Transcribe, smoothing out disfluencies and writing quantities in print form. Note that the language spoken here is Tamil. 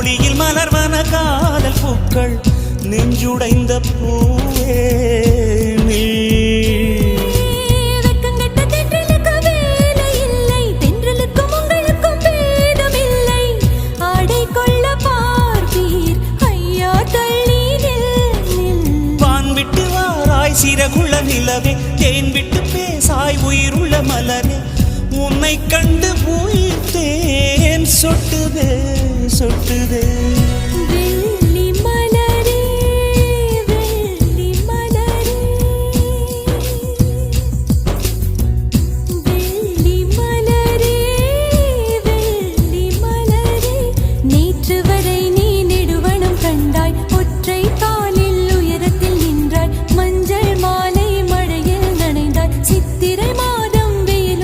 நொடியில் மலர்வன காதல் பூக்கள் நெஞ்சுடைந்த பூவே சிறகுள்ள நிலவே தேன் விட்டு பேசாய் உயிருள்ள மலரே உன்னை கண்டு உயிர் தேன் சொட்டுதே சொட்டுதே